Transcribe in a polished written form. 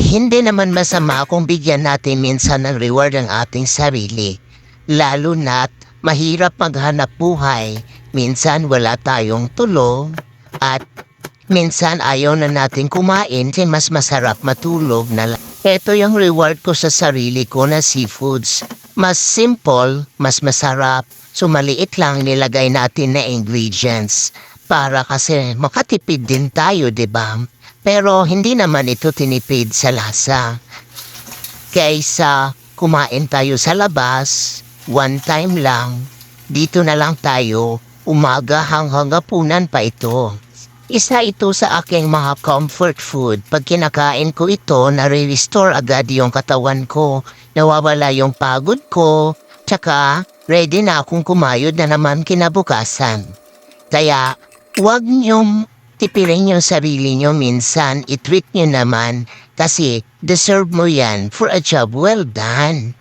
Hindi naman masama kung bigyan natin minsan ng reward ang ating sarili. Lalo na't mahirap maghanap buhay. Minsan wala tayong tulog at minsan ayaw na natin kumain kasi mas masarap matulog na lang. Ito yung reward ko sa sarili ko na seafoods. Mas simple, mas masarap, so maliit lang nilagay natin na ingredients. Para kasi makatipid din tayo, 'di ba? Pero hindi naman ito tinipid sa lasa. Kaysa kumain tayo sa labas, one time lang, dito na lang tayo, umaga hanggang hapunan pa ito. Isa ito sa aking mga comfort food. Pag kinakain ko ito, nare-restore agad yung katawan ko, nawawala yung pagod ko, tsaka ready na akong kumayod na naman kinabukasan. Kaya, huwag niyong tipirin yung sarili niyo minsan, i-treat niyo naman kasi deserve mo yan for a job well done.